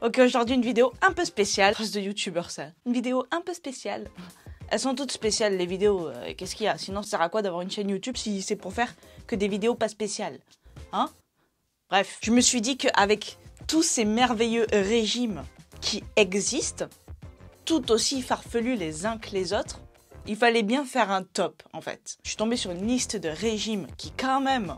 Ok, aujourd'hui une vidéo un peu spéciale. Phrase de youtubeur ça. Une vidéo un peu spéciale. Elles sont toutes spéciales les vidéos, qu'est-ce qu'il y a? Sinon ça sert à quoi d'avoir une chaîne YouTube si c'est pour faire que des vidéos pas spéciales? Hein? Bref, je me suis dit qu'avec tous ces merveilleux régimes qui existent, tout aussi farfelus les uns que les autres, il fallait bien faire un top en fait. Je suis tombée sur une liste de régimes qui quand même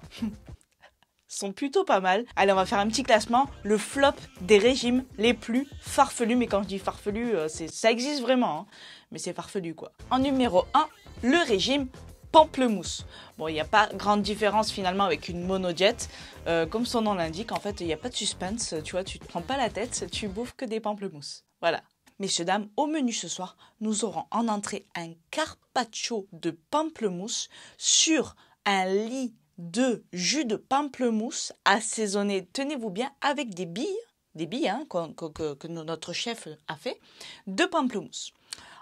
sont plutôt pas mal. Allez, on va faire un petit classement, le flop des régimes les plus farfelus. Mais quand je dis farfelu, ça existe vraiment, hein. Mais c'est farfelu quoi. En numéro 1, le régime pamplemousse. Bon, il n'y a pas grande différence finalement avec une monodiète. Comme son nom l'indique, en fait, il n'y a pas de suspense. Tu vois, tu te prends pas la tête, tu bouffes que des pamplemousses. Voilà. Messieurs, dames, au menu ce soir, nous aurons en entrée un carpaccio de pamplemousse sur un lit de jus de pamplemousse assaisonné, tenez-vous bien, avec des billes hein, que notre chef a fait, de pamplemousse.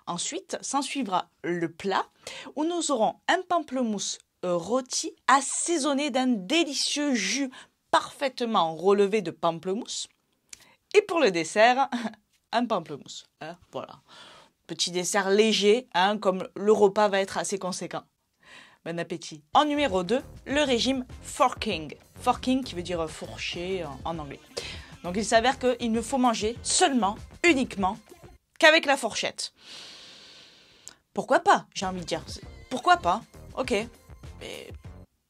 Ensuite, s'ensuivra le plat où nous aurons un pamplemousse rôti assaisonné d'un délicieux jus parfaitement relevé de pamplemousse. Et pour le dessert, un pamplemousse. Voilà. Petit dessert léger, hein, comme le repas va être assez conséquent. Bon appétit. En numéro 2, le régime forking. Forking qui veut dire fourcher en anglais. Donc il s'avère qu'il ne faut manger seulement, uniquement, qu'avec la fourchette. Pourquoi pas, j'ai envie de dire. Pourquoi pas? Ok. Mais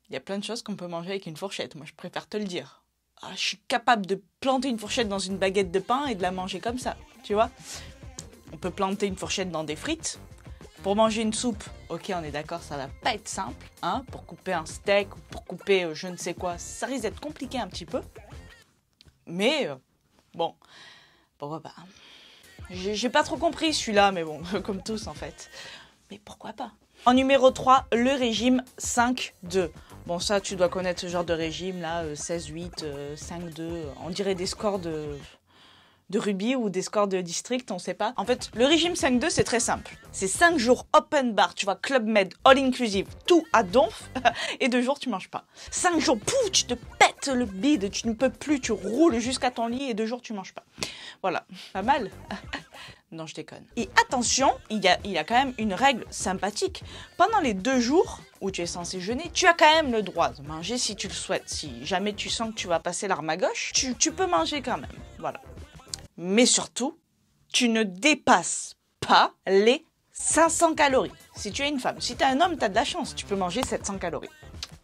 il y a plein de choses qu'on peut manger avec une fourchette. Moi, je préfère te le dire. Ah, je suis capable de planter une fourchette dans une baguette de pain et de la manger comme ça, tu vois. On peut planter une fourchette dans des frites. Pour manger une soupe, ok, on est d'accord, ça va pas être simple, hein. Pour couper un steak ou pour couper je ne sais quoi, ça risque d'être compliqué un petit peu. Mais, bon, pourquoi pas. J'ai pas trop compris celui-là, mais bon, comme tous en fait. Mais pourquoi pas. En numéro 3, le régime 5-2. Bon, ça, tu dois connaître ce genre de régime, là, 16-8, 5-2. On dirait des scores de rugby ou des scores de district, on sait pas. En fait, le régime 5-2, c'est très simple. C'est 5 jours open bar, tu vois, Club Med, all inclusive, tout à donf, et 2 jours, tu manges pas. 5 jours, pouf, tu te pètes le bide, tu ne peux plus, tu roules jusqu'à ton lit, et 2 jours, tu manges pas. Voilà, pas mal. Non, je déconne. Et attention, il y a quand même une règle sympathique. Pendant les 2 jours où tu es censé jeûner, tu as quand même le droit de manger si tu le souhaites. Si jamais tu sens que tu vas passer l'arme à gauche, tu peux manger quand même. Voilà. Mais surtout, tu ne dépasses pas les 500 calories. Si tu es une femme, si tu es un homme, tu as de la chance, tu peux manger 700 calories.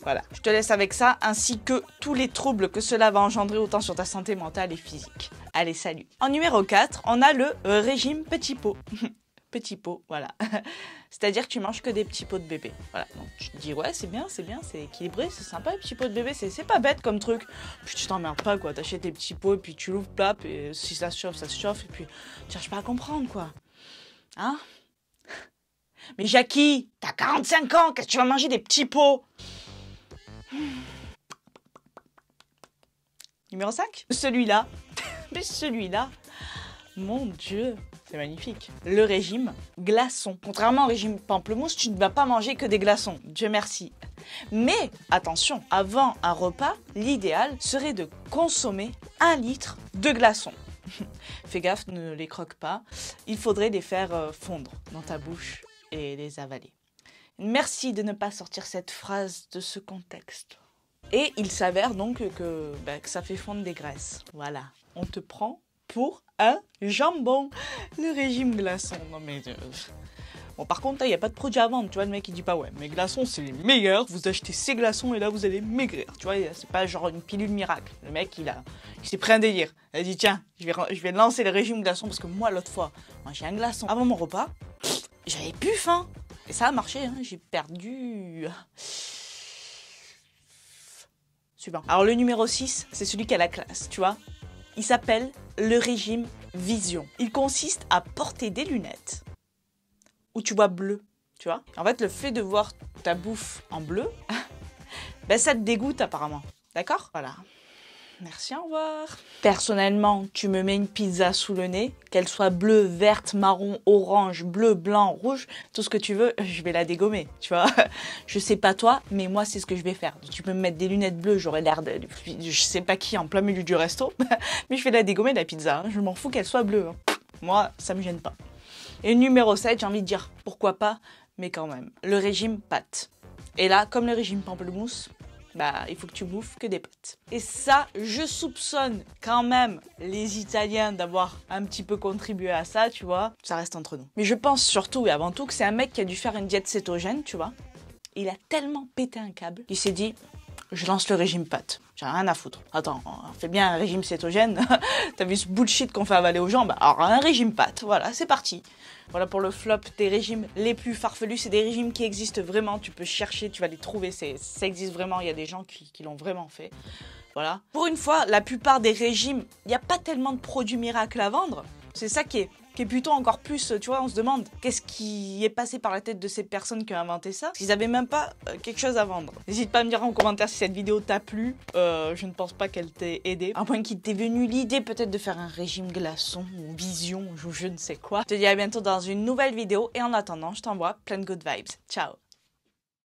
Voilà, je te laisse avec ça, ainsi que tous les troubles que cela va engendrer autant sur ta santé mentale et physique. Allez, salut. En numéro 4, on a le régime petit pot. Petit pot, voilà. C'est-à-dire que tu manges que des petits pots de bébé. Voilà, donc tu te dis, ouais, c'est bien, c'est équilibré, c'est sympa, les petits pots de bébé, c'est pas bête comme truc. Puis tu t'emmerdes pas, quoi, t'achètes tes petits pots, et puis tu l'ouvres, plap, et si ça se chauffe, et puis tu cherches pas à comprendre, quoi. Hein? Mais Jackie, t'as 45 ans, qu'est-ce que tu vas manger des petits pots? Numéro 5, celui-là, mais celui-là, mon Dieu, c'est magnifique. Le régime glaçon. Contrairement au régime pamplemousse, tu ne vas pas manger que des glaçons, Dieu merci. Mais attention, avant un repas, l'idéal serait de consommer 1 litre de glaçons. Fais gaffe, ne les croque pas. Il faudrait les faire fondre dans ta bouche et les avaler. Merci de ne pas sortir cette phrase de ce contexte. Et il s'avère donc que ça fait fondre des graisses. Voilà, on te prend pour un jambon. Le régime glaçon. Non mais... Bon, par contre, il n'y a pas de produit à vendre. Tu vois, le mec, il dit pas, ouais, mes glaçons, c'est les meilleurs. Vous achetez ces glaçons et là, vous allez maigrir. Tu vois, c'est pas genre une pilule miracle. Le mec, il s'est pris un délire. Il a dit, tiens, je vais lancer le régime glaçon parce que moi, l'autre fois, j'ai un glaçon avant mon repas. J'avais plus faim. Et ça a marché, hein. J'ai perdu... Suivant. Alors, le numéro 6, c'est celui qui a la classe, tu vois. Il s'appelle le régime vision. Il consiste à porter des lunettes où tu vois bleu, tu vois. En fait, le fait de voir ta bouffe en bleu, ça te dégoûte apparemment. D'accord? Voilà. Merci, au revoir. Personnellement, tu me mets une pizza sous le nez, qu'elle soit bleue, verte, marron, orange, bleu, blanc, rouge, tout ce que tu veux, je vais la dégommer, tu vois. Je sais pas toi, mais moi, c'est ce que je vais faire. Tu peux me mettre des lunettes bleues, j'aurais l'air de je sais pas qui en plein milieu du resto, mais je vais la dégommer, la pizza. Hein. Je m'en fous qu'elle soit bleue. Hein. Moi, ça me gêne pas. Et numéro 7, j'ai envie de dire, pourquoi pas, mais quand même. Le régime pâtes. Et là, comme le régime pamplemousse, bah, il faut que tu bouffes que des pâtes. Et ça, je soupçonne quand même les Italiens d'avoir un petit peu contribué à ça, tu vois. Ça reste entre nous. Mais je pense surtout et avant tout que c'est un mec qui a dû faire une diète cétogène, tu vois. Il a tellement pété un câble, il s'est dit, je lance le régime pâtes. J'ai rien à foutre. Attends, on fait bien un régime cétogène. T'as vu ce bullshit qu'on fait avaler aux gens? Bah, alors un régime pâtes, voilà, c'est parti. Voilà pour le flop des régimes les plus farfelus. C'est des régimes qui existent vraiment. Tu peux chercher, tu vas les trouver. Ça existe vraiment. Il y a des gens qui l'ont vraiment fait. Voilà. Pour une fois, la plupart des régimes, il n'y a pas tellement de produits miracles à vendre. C'est ça qui est plutôt encore plus, tu vois, on se demande qu'est-ce qui est passé par la tête de ces personnes qui ont inventé ça. Ils n'avaient même pas quelque chose à vendre. N'hésite pas à me dire en commentaire si cette vidéo t'a plu. Je ne pense pas qu'elle t'ait aidé. À moins qu'il t'ait venu l'idée peut-être de faire un régime glaçon ou vision ou je ne sais quoi. Je te dis à bientôt dans une nouvelle vidéo et en attendant, je t'envoie plein de good vibes. Ciao.